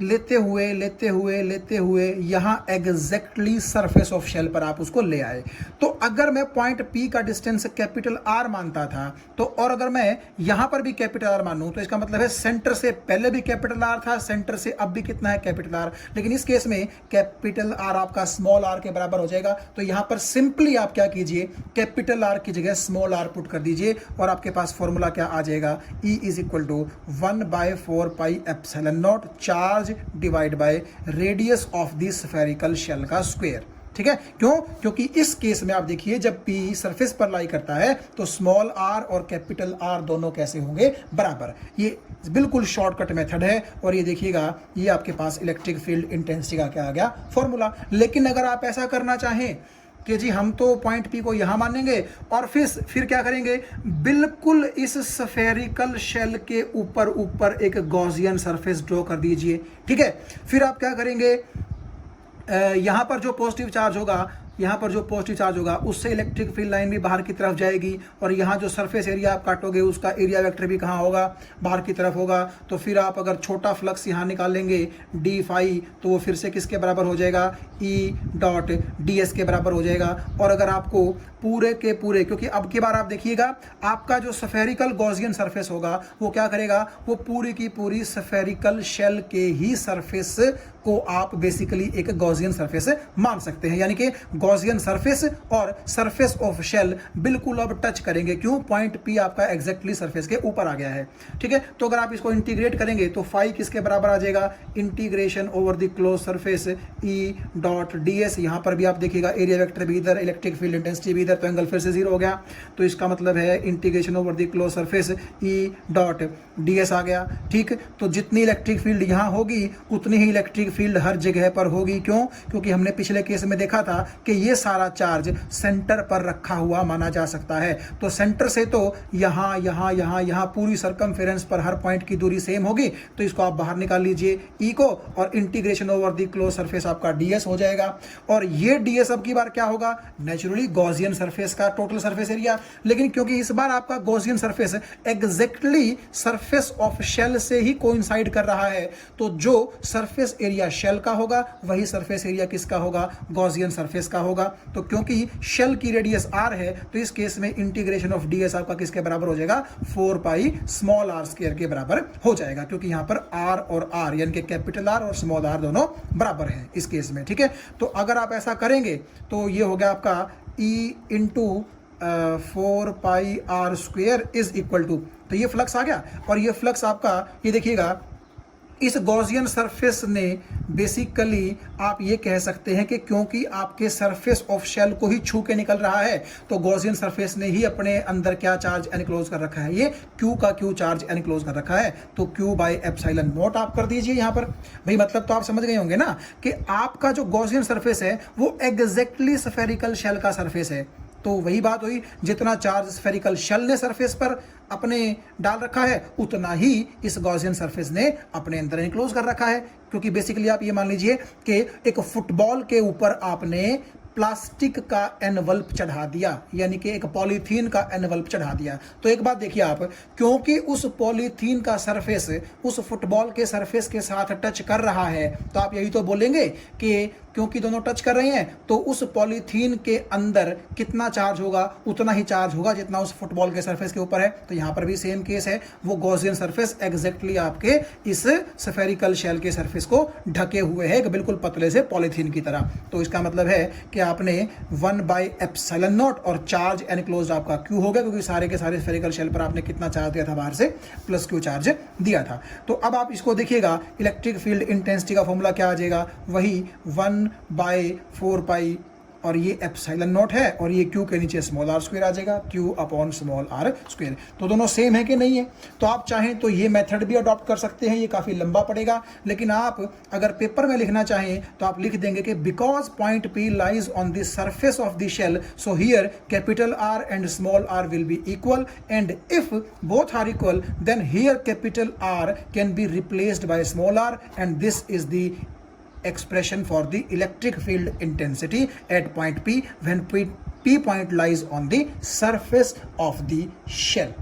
लेते हुए यहां एग्जैक्टली सरफेस ऑफ शेल पर आप उसको ले आए। तो अगर मैं पॉइंट P का डिस्टेंस कैपिटल R मानता था तो, और अगर मैं यहां पर भी कैपिटल R मानूं तो इसका मतलब है सेंटर से पहले भी कैपिटल R था, सेंटर से अब भी कितना है? Capital R। लेकिन इस केस में कैपिटल R आपका स्मॉल r के बराबर हो जाएगा। तो यहां पर सिंपली आप क्या कीजिए, कैपिटल R की जगह स्मॉल r पुट कर दीजिए और आपके पास फॉर्मूला क्या आ जाएगा? E is equal to 1/4 pi epsilon naught charge divide by radius of the spherical shell का स्क्वायर। ठीक है, क्यों? क्योंकि इस केस में आप देखिए जब P सरफेस पर लाई करता है तो स्मॉल r और कैपिटल R दोनों कैसे होंगे? बराबर। ये बिल्कुल शॉर्टकट मेथड है और ये देखिएगा ये आपके पास इलेक्ट्रिक फील्ड इंटेंसिटी का क्या आ गया? फॉर्मूला। लेकिन अगर आप ऐसा करना चाहें कि जी हम तो पॉइंट P को यहां मानेंगे और फिर क्या करेंगे, बिल्कुल इस स्फेरिकल शेल के ऊपर एक गॉसियन सरफेस ड्रॉ कर दीजिए। ठीक है, फिर आप क्या करेंगे, यहां पर जो पॉजिटिव चार्ज होगा उससे इलेक्ट्रिक फील्ड लाइन भी बाहर की तरफ जाएगी और यहाँ जो सरफेस एरिया आप काटोगे उसका एरिया वेक्टर भी कहाँ होगा? बाहर की तरफ होगा। तो फिर आप अगर छोटा फ्लक्स यहाँ निकालेंगे डी फाई तो वो फिर से किसके बराबर हो जाएगा? E.ds के बराबर हो जाएगा। और अगर आपको पूरे के पूरे, क्योंकि अब की बार आप देखिएगा आपका जो स्फेरिकल गॉसियन सरफेस होगा वो क्या करेगा, वो पूरी की पूरी स्फेरिकल शेल के ही सरफेस को आप बेसिकली एक गॉसियन सरफेस मान सकते हैं। यानी कि गॉसियन सरफेस और सरफेस ऑफ शेल बिल्कुल अब टच करेंगे। क्यों? पॉइंट P आपका एग्जैक्टली सरफेस के ऊपर आ गया है। ठीक है, तो अगर आप इसको इंटीग्रेट करेंगे तो फाई किसके बराबर आ जाएगा? Integration over the close surface E.ds। यहां पर भी आप देखिएगा एरिया वेक्टर भी इधर, इलेक्ट्रिक फील्ड इंटेंसिटी भी इधर, इधर तो एंगल फिर से 0 हो गया। तो इसका मतलब है integration over the close surface E dot ds आ गया। ठीक, तो जितनी इलेक्ट्रिक फील्ड यहाँ होगी उतनी ही इलेक्ट्रिक फील्ड हर जगह पर होगी। क्यों? क्योंकि हमने पिछले केस में देखा था कि ये सारा चार्ज सेंटर पर रखा हुआ माना जा सकता है। तो सेंटर से तो यहाँ यहाँ यहाँ यहाँ पूरी सर्कमफेरेंस पर हर पॉइंट की दूरी सेम होगी। तो इसको आप बाहर निकाल लीजिए ई को, और integration over the close surface आपका ds हो जाएगा। और ये ds अब की बार क्या होगा? नेचुरली गॉसियन सरफेस का टोटल सरफेस एरिया। लेकिन क्योंकि इस बार आपका Gaussian surface exactly surface of shell से ही कोइंसाइड कर रहा है, तो जो सरफेस एरिया शेल का होगा वही सरफेस एरिया किसका होगा? गॉसियन सरफेस का होगा। तो क्योंकि शेल की रेडियस r है, तो इस केस में इंटीग्रेशन ऑफ ds आपका किसके बराबर हो जाएगा? 4 पाई स्मॉल r स्क्वायर के बराबर हो जाएगा, क्योंकि यहां पर r और r यानी कि कैपिटल R और स्मॉल r दोनों बराबर हैं इस केस में। ठीक है, तो अगर आप ऐसा करेंगे तो ये हो गया आपका e into 4 pi r square is equal to, तो ये फ्लक्स आ गया। और ये फ्लक्स आपका, ये देखिएगा, इस गॉसियन सरफेस ने बेसिकली आप ये कह सकते हैं कि क्योंकि आपके सरफेस ऑफ शेल को ही छू के निकल रहा है, तो गॉसियन सरफेस ने ही अपने अंदर क्या चार्ज एनक्लोज कर रखा है? ये Q का Q चार्ज एनक्लोज कर रखा है। तो Q बाई एप्सिलॉन नॉट आप कर दीजिए यहाँ पर। भाई मतलब तो आप समझ गए होंगे ना कि आपका जो गॉसियन सरफेस है वो एग्जैक्टली स्फेरिकल शेल का सरफेस है। तो वही बात हुई, जितना चार्ज स्फेरिकल शेल ने सरफेस पर अपने डाल रखा है उतना ही इस गॉसियन सरफेस ने अपने अंदर एनक्लोज कर रखा है। क्योंकि बेसिकली आप ये मान लीजिए कि एक फुटबॉल के ऊपर आपने प्लास्टिक का एनवल्प चढ़ा दिया, यानी कि एक पॉलीथीन का एनवल्प चढ़ा दिया। तो एक बात देखिए आप, क्योंकि उस पॉलीथीन का सरफेस उस फुटबॉल के सरफेस के साथ टच कर रहा है, तो आप यही तो बोलेंगे कि क्योंकि दोनों टच कर रहे हैं तो उस पॉलीथीन के अंदर कितना चार्ज होगा? उतना ही चार्ज होगा जितना उस फुटबॉल के सरफेस के ऊपर है। तो यहां पर भी सेम केस है, वो गॉसियन सरफेस एग्जैक्टली आपके इस स्फेरिकल शेल के सरफेस को ढके हुए है, एक बिल्कुल पतले से पॉलीथीन की तरह। तो इसका मतलब है कि आपने 1 बाई एप्सिलॉन नॉट और चार्ज एनक्लोज्ड आपका Q हो गया, क्योंकि सारे के सारे स्फेरिकल शेल पर आपने कितना चार्ज दिया था? बाहर से प्लस Q चार्ज दिया था। तो अब आप इसको देखिएगा, इलेक्ट्रिक फील्ड इंटेंसिटी का फॉर्मूला क्या आ जाएगा? वही 1 बाई 4 पाई, और ये एप्सिलॉन नॉट है, और ये Q के नीचे स्मॉल r स्क्वायर आ जाएगा, Q upon small r square. तो दोनों सेम है कि नहीं है? तो आप चाहें तो ये मेथड भी अडॉप्ट कर सकते हैं, ये काफ़ी लंबा पड़ेगा, लेकिन आप अगर पेपर में लिखना चाहें तो आप लिख देंगे कि because point P lies on the surface of the shell, so here capital R and small r will be equal, and if both are equal then here capital R can be replaced by small r, and this is the expression for the electric field intensity at point P when P point lies on the surface of the shell।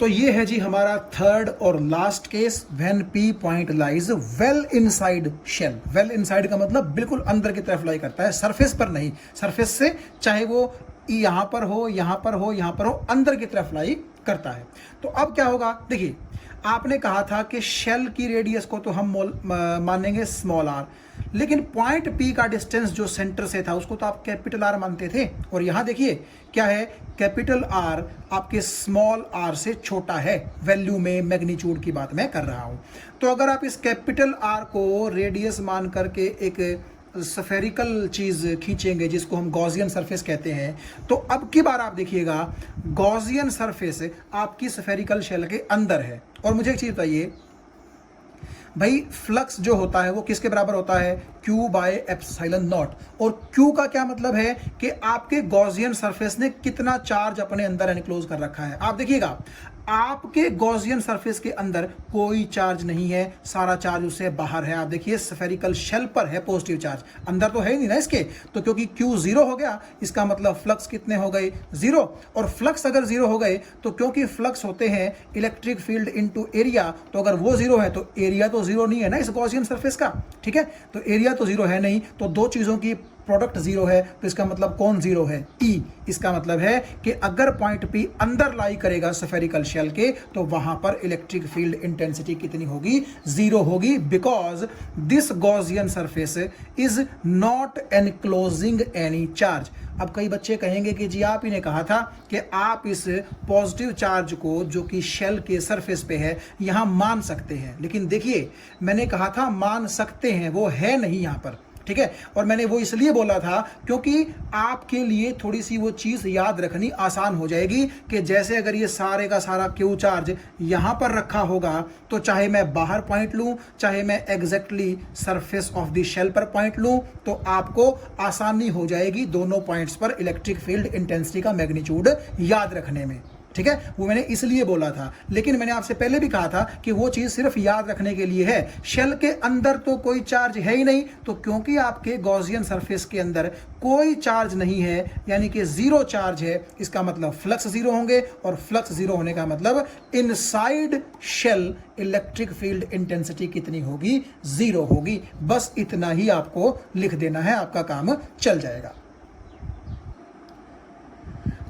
तो ये है जी हमारा third और last case, when P point lies well inside shell. Well inside का मतलब बिल्कुल अंदर की तरफ लाई करता है, सरफेस पर नहीं। सरफेस से चाहे वो यहां पर हो, यहां पर हो, यहां पर हो, अंदर की तरफ लाई करता है। तो अब क्या होगा? देखिए, आपने कहा था कि शेल की रेडियस को तो हम मानेंगे स्मॉल r, लेकिन पॉइंट P का डिस्टेंस जो सेंटर से था उसको तो आप कैपिटल R मानते थे। और यहां देखिए क्या है, कैपिटल R आपके स्मॉल r से छोटा है, वैल्यू में मैग्नीट्यूड की बात मैं कर रहा हूं। तो अगर आप इस कैपिटल R को रेडियस मान करके एक स्फेरिकल चीज खींचेंगे जिसको हम गॉसियन सरफेस कहते हैं, तो अब की बार आप देखिएगा गॉसियन सरफेस आपकी स्फेरिकल शेल के अंदर है। और मुझे एक चीज बताइए भाई, फ्लक्स जो होता है वो किसके बराबर होता है? Q by epsilon not. और Q का क्या मतलब है कि आपके गॉसियन सरफेस ने कितना चार्ज अपने अंदर एनक्लोज कर रखा है। आप देखिएगा, आपके गॉसियन सरफेस के अंदर कोई चार्ज नहीं है, सारा चार्ज उससे बाहर है। आप देखिए स्फेरिकल शेल पर है पॉजिटिव चार्ज, अंदर तो है ही नहीं ना इसके। तो क्योंकि Q 0 हो गया, इसका मतलब फ्लक्स कितने हो गए? 0। और फ्लक्स अगर 0 हो गए तो क्योंकि फ्लक्स होते हैं इलेक्ट्रिक फील्ड इनटू एरिया, तो अगर वो 0 है तो एरिया तो 0 नहीं है ना इस गॉसियन सरफेस का। ठीक है, तो एरिया तो 0 है नहीं, तो दो चीजों की प्रोडक्ट 0 है, तो इसका मतलब कौन 0 है? E। इसका मतलब है कि अगर पॉइंट P अंदर लाई करेगा स्फेरिकल शेल के, तो वहां पर इलेक्ट्रिक फील्ड इंटेंसिटी कितनी होगी? 0 होगी, because this Gaussian surface is not enclosing any charge. अब कई बच्चे कहेंगे कि जी आप ही ने कहा था कि आप इस पॉजिटिव चार्ज को जो कि शेल के सरफेस पे है यहां मान सकते हैं, लेकिन देखिए मैंने कहा था मान सकते हैं, वो है नहीं यहां पर। ठीक है। और मैंने वो इसलिए बोला था क्योंकि आपके लिए थोड़ी सी वो चीज याद रखनी आसान हो जाएगी कि जैसे अगर ये सारे का सारा क्यू चार्ज यहां पर रखा होगा तो चाहे मैं बाहर पॉइंट लूं, चाहे मैं exactly surface of the shell पर पॉइंट लूं, तो आपको आसानी हो जाएगी दोनों पॉइंट्स पर इलेक्ट्रिक फील्ड इंटेंसिटी का मैग्नीट्यूड याद रखने में, ठीक है। वो मैंने इसलिए बोला था, लेकिन मैंने आपसे पहले भी कहा था कि वो चीज सिर्फ याद रखने के लिए है। शेल के अंदर तो कोई चार्ज है ही नहीं, तो क्योंकि आपके गॉसियन सरफेस के अंदर कोई चार्ज नहीं है, यानी कि जीरो चार्ज है, इसका मतलब फ्लक्स जीरो होंगे, और फ्लक्स जीरो होने का मतलब inside shell electric field intensity कितनी होगी, जीरो होगी। बस इतना ही आपको लिख देना है, आपका काम चल जाएगा।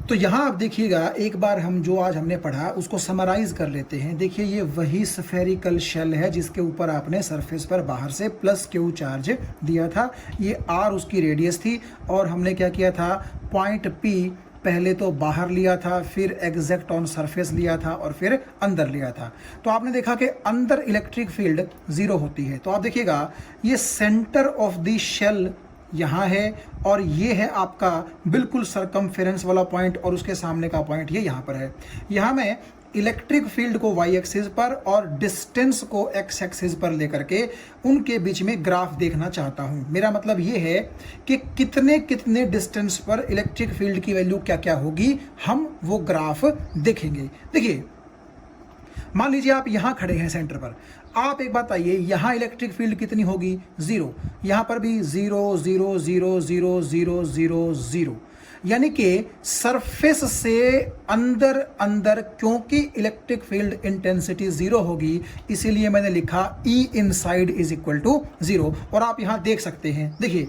तो यहां आप देखिएगा, एक बार हम जो आज हमने पढ़ा उसको समराइज कर लेते हैं। देखिए ये वही स्फेरिकल शेल है जिसके ऊपर आपने सरफेस पर बाहर से प्लस क्यू चार्ज दिया था। ये आर उसकी रेडियस थी, और हमने क्या किया था, पॉइंट पी पहले तो बाहर लिया था, फिर एग्जैक्ट ऑन सरफेस लिया था, और फिर अंदर लिया था। तो आपने देखा कि अंदर इलेक्ट्रिक फील्ड जीरो होती है। तो आप देखिएगा ये सेंटर ऑफ द शेल यहाँ है, और ये है आपका बिल्कुल सरकमफेरेंस वाला पॉइंट, और उसके सामने का पॉइंट ये यहाँ पर है। यहाँ मैं इलेक्ट्रिक फील्ड को वाई एक्सिस पर और डिस्टेंस को एक्स एक्सिस पर लेकर के उनके बीच में ग्राफ देखना चाहता हूँ। मेरा मतलब ये है कि कितने कितने डिस्टेंस पर इलेक्ट्रिक फील्ड की वैल्यू क्या क्या होगी, हम वो ग्राफ देखेंगे। देखिए मान लीजिए आप यहां खड़े हैं सेंटर पर, आप एक बात आइए, यहां इलेक्ट्रिक फील्ड कितनी होगी, जीरो। यहां पर भी zero zero zero zero zero zero zero, यानी कि सरफेस से अंदर अंदर, क्योंकि इलेक्ट्रिक फील्ड इंटेंसिटी जीरो होगी, इसीलिए मैंने लिखा E inside is equal to zero. और आप यहां देख सकते हैं, देखिए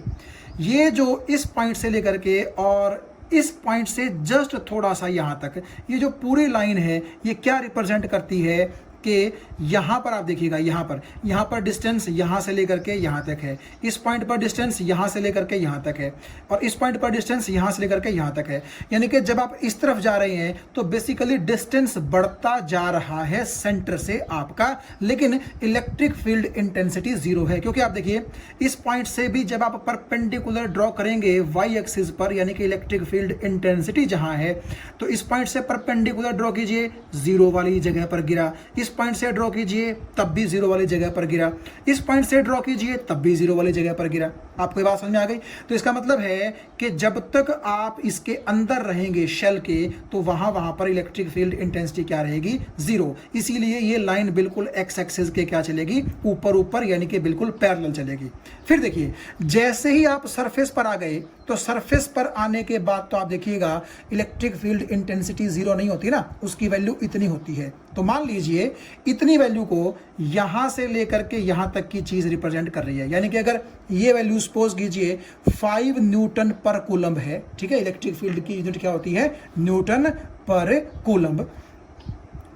ये जो इस पॉइंट से लेकर के और इस पॉइंट से जस्ट थोड़ा सा यहां तक, ये जो पूरी लाइन है ये क्या रिप्रेजेंट करती है कि यहां पर आप देखिएगा, यहां पर डिस्टेंस यहां से लेकर के यहां तक है, इस पॉइंट पर डिस्टेंस यहां से लेकर के यहां तक है, और इस पॉइंट पर डिस्टेंस यहां से लेकर के यहां तक है। यानी कि जब आप इस तरफ जा रहे हैं तो बेसिकली डिस्टेंस बढ़ता जा रहा है सेंटर से आपका, लेकिन इलेक्ट्रिक फील्ड इंटेंसिटी जीरो है। क्योंकि आप देखिए इस पॉइंट से भी जब आप परपेंडिकुलर ड्रॉ करेंगे वाई एक्सिस पर, यानी कि इलेक्ट्रिक फील्ड इंटेंसिटी जहां है, तो इस पॉइंट से परपेंडिकुलर ड्रॉ कीजिए, जीरो वाली जगह पर गिरा। इस पॉइंट से ड्रॉ कीजिए, तब भी जीरो वाली जगह पर गिरा। इस पॉइंट से ड्रॉ कीजिए, तब भी जीरो वाली जगह पर गिरा। आपको ये बात समझ में आ गई? तो इसका मतलब है कि जब तक आप इसके अंदर रहेंगे शेल के, तो वहां पर इलेक्ट्रिक फील्ड इंटेंसिटी क्या रहेगी, जीरो। इसीलिए ये लाइन बिल्कुल एक्स एक्सिस के क्या चलेगी, ऊपर ऊपर, यानी कि बिल्कुल पैरेलल चलेगी। फिर देखिए जैसे ही आप सरफेस पर आ गए, तो सरफेस पर आने के बाद तो आप देखिएगा इलेक्ट्रिक फील्ड इंटेंसिटी जीरो नहीं होती ना, उसकी वैल्यू इतनी होती है। तो मान लीजिए इतनी वैल्यू को यहां से लेकर के यहां तक की चीज रिप्रेजेंट कर रही है, यानी कि अगर ये वैल्यू सपोज कीजिए 5 न्यूटन पर कूलम्ब है, ठीक है, इलेक्ट्रिक फील्ड की यूनिट क्या होती है, न्यूटन पर कूलम्ब।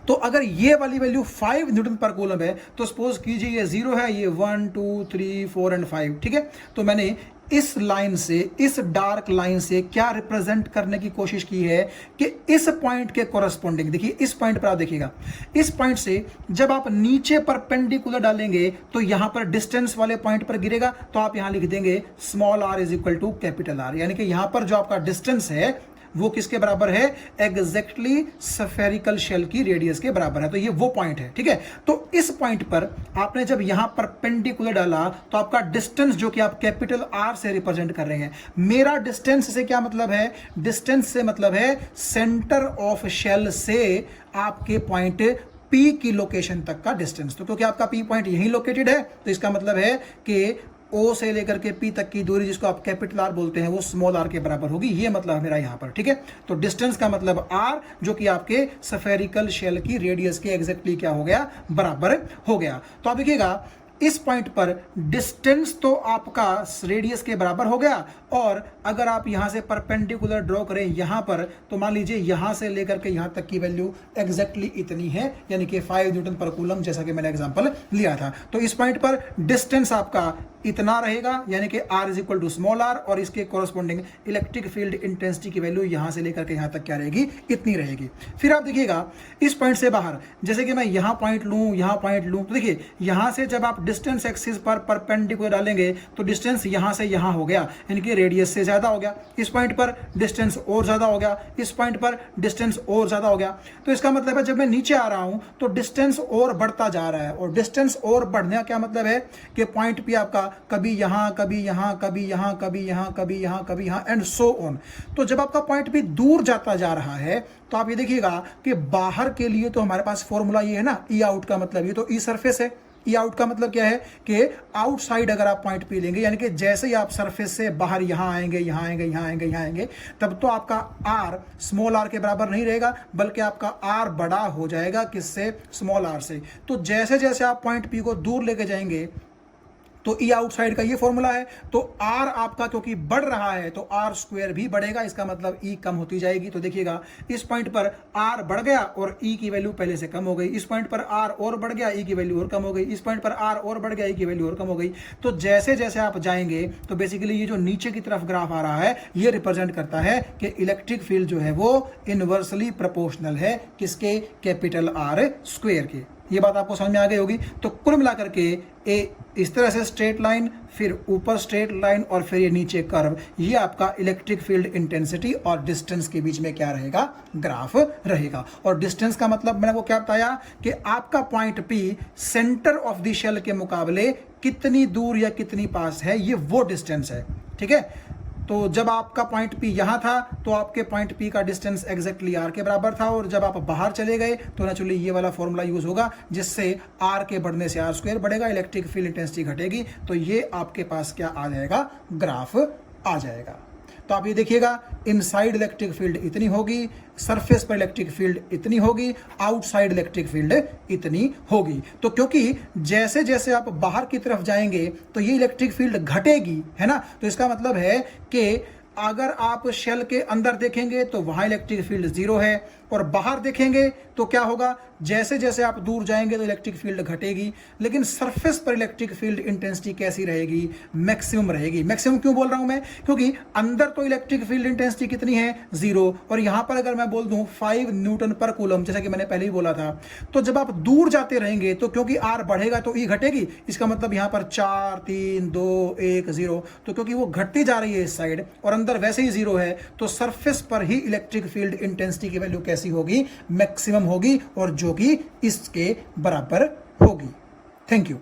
तो अगर ये वाली वैल्यू 5 न्यूटन पर कूलम्ब है, तो सपोज कीजिए ये जीरो है, ये 1 2 3 4 एंड 5, ठीक है। तो मैंने इस लाइन से, इस डार्क लाइन से क्या रिप्रेजेंट करने की कोशिश की है कि इस पॉइंट के कोरस्पोंडिंग, देखिए इस पॉइंट पर आप देखिएगा, इस पॉइंट से जब आप नीचे परपेंडिकुलर डालेंगे तो यहां पर डिस्टेंस वाले पॉइंट पर गिरेगा, तो आप यहां लिख देंगे small r is equal to capital R, यानी कि यहां पर जो आपका डिस्टेंस है वो किसके बराबर है, एग्जैक्टली स्फेरिकल शेल की रेडियस के बराबर है। तो ये वो पॉइंट है, ठीक है। तो इस पॉइंट पर आपने जब यहां परपेंडिकुलर डाला, तो आपका डिस्टेंस जो कि आप कैपिटल R से रिप्रेजेंट कर रहे हैं, मेरा डिस्टेंस से क्या मतलब है, डिस्टेंस से मतलब है सेंटर ऑफ शेल से आपके पॉइंट P की लोकेशन तक का डिस्टेंस। तो क्योंकि आपका P पॉइंट यहीं लोकेटेड है, तो इसका मतलब है कि O से लेकर के P तक की दूरी, जिसको आप कैपिटल R बोलते हैं, वो स्मॉल r के बराबर होगी। ये मतलब मेरा यहां पर, ठीक है। तो डिस्टेंस का मतलब R, जो कि आपके स्फेरिकल शेल की रेडियस के एग्जैक्टली क्या हो गया, बराबर हो गया। तो आप देखिएगा इस पॉइंट पर डिस्टेंस तो आपका रेडियस के बराबर हो गया, और अगर आप यहां से परपेंडिकुलर ड्रॉ करें यहां पर, तो मान लीजिए यहां से लेकर के यहां तक की वैल्यू एग्जैक्टली इतनी है, यानी कि 5 न्यूटन पर कूलम, जैसा कि मैंने एग्जांपल लिया था। तो इस पॉइंट पर डिस्टेंस आपका इतना रहेगा, यानी कि R is equal to small r, और इसके कॉरस्पॉन्डिंग इलेक्ट्रिक फील्ड इंटेंसिटी की वैल्यू यहां से लेकर के यहां तक क्या रहेगी, इतनी रहेगी। फिर आप देखिएगा इस पॉइंट से बाहर, जैसे कि मैं यहां पॉइंट लूं, यहां पॉइंट लूं, तो देखिए यहां से जब आप डिस्टेंस एक्सिस पर परपेंडिकुलर डालेंगे तो डिस्टेंस यहां से यहां हो गया, यानी कि रेडियस से ज्यादा हो गया। इस पॉइंट पर डिस्टेंस और ज्यादा हो गया, इस पॉइंट पर डिस्टेंस और ज्यादा हो गया। तो इसका मतलब है जब मैं नीचे आ रहा हूं तो डिस्टेंस और बढ़ता जा रहा है, और डिस्टेंस और बढ़ने का क्या मतलब है कि पॉइंट पी आपका कभी यहां, कभी यहां, कभी यहां, कभी यहां, कभी यहां, कभी यहां, एंड सो ऑन। तो जब आपका पॉइंट पी दूर जाता जा रहा है तो आप ये देखिएगा कि बाहर के लिए तो हमारे पास फॉर्मूला ये है ना, ई आउट का मतलब, ये तो ई सरफेस है। ई आउट का मतलब क्या है कि आउटसाइड अगर आप पॉइंट पी लेंगे, यानी कि जैसे ही आप सरफेस से बाहर यहां आएंगे, यहां आएंगे, यहां आएंगे, यहां आएंगे, तब तो आपका आर स्मॉल आर के बराबर नहीं रहेगा, बल्कि आपका आर बड़ा हो जाएगा किससे, स्मॉल आर से। तो जैसे जैसे आप पॉइंट पी को दूर लेके जाएंगे तो ई आउटसाइड का ये फॉर्मूला है, तो आर आपका क्योंकि बढ़ रहा है तो आर स्क्वायर भी बढ़ेगा, इसका मतलब ई कम होती जाएगी। तो देखिएगा इस पॉइंट पर आर बढ़ गया और ई की वैल्यू पहले से कम हो गई, इस पॉइंट पर आर और बढ़ गया, ई की वैल्यू और कम हो गई, इस पॉइंट पर आर और बढ़ गया, ई की वैल्यू और कम हो गई। तो जैसे जैसे आप जाएंगे तो बेसिकली ये जो नीचे की तरफ ग्राफ आ रहा है ये रिप्रेजेंट करता है कि इलेक्ट्रिक फील्ड जो है वो इनवर्सली प्रोपोर्शनल है किसके, कैपिटल आर स्क्वायर के। ये बात आपको समझ में आ गई होगी। तो कुल मिलाकर के ए इस तरह से स्ट्रेट लाइन, फिर ऊपर स्ट्रेट लाइन, और फिर ये नीचे कर्व, ये आपका इलेक्ट्रिक फील्ड इंटेंसिटी और डिस्टेंस के बीच में क्या रहेगा, ग्राफ रहेगा। और डिस्टेंस का मतलब मैंने वो क्या बताया कि आपका point P centre of the shell के मुकाबले कितनी दूर या कितनी पास है, ये वो डिस्टेंस है। ठीक है, तो जब आपका पॉइंट पी यहां था तो आपके पॉइंट पी का डिस्टेंस एग्जैक्टली आर के बराबर था, और जब आप बाहर चले गए तो नेचुरली ये वाला फॉर्मूला यूज होगा, जिससे आर के बढ़ने से आर स्क्वायर बढ़ेगा, इलेक्ट्रिक फील्ड इंटेंसिटी घटेगी, तो ये आपके पास क्या आ जाएगा, ग्राफ आ जाएगा। तो आप ये देखिएगा इनसाइड इलेक्ट्रिक फील्ड इतनी होगी, सरफेस पर इलेक्ट्रिक फील्ड इतनी होगी, आउटसाइड इलेक्ट्रिक फील्ड इतनी होगी। तो क्योंकि जैसे जैसे आप बाहर की तरफ जाएंगे तो ये इलेक्ट्रिक फील्ड घटेगी, है ना। तो इसका मतलब है कि अगर आप शेल के अंदर देखेंगे तो वहां इलेक्ट्रिक फील्ड जीरो है, और बाहर देखेंगे तो क्या होगा, जैसे जैसे आप दूर जाएंगे तो इलेक्ट्रिक फील्ड घटेगी, लेकिन सरफेस पर इलेक्ट्रिक फील्ड इंटेंसिटी कैसी रहेगी, मैक्सिमम रहेगी। मैक्सिमम क्यों बोल रहा हूं मैं, क्योंकि अंदर तो इलेक्ट्रिक फील्ड इंटेंसिटी कितनी है, 0, और यहां पर अगर मैं बोल दूं 5 न्यूटन पर कूलम, जैसा कि मैंने पहले ही बोला था, तो जब आप दूर जाते रहेंगे तो क्योंकि आर बढ़ेगा तो ई घटेगी, इसका मतलब यहां पर 4 3 2 1 0, तो क्योंकि वो घटती जा रही है इस साइड और अंदर वैसे ही 0 है, तो सरफेस पर ही इलेक्ट्रिक फील्ड इंटेंसिटी की वैल्यू कैसी होगी, मैक्सिमम होगी, और जो कि इसके बराबर होगी। Thank you.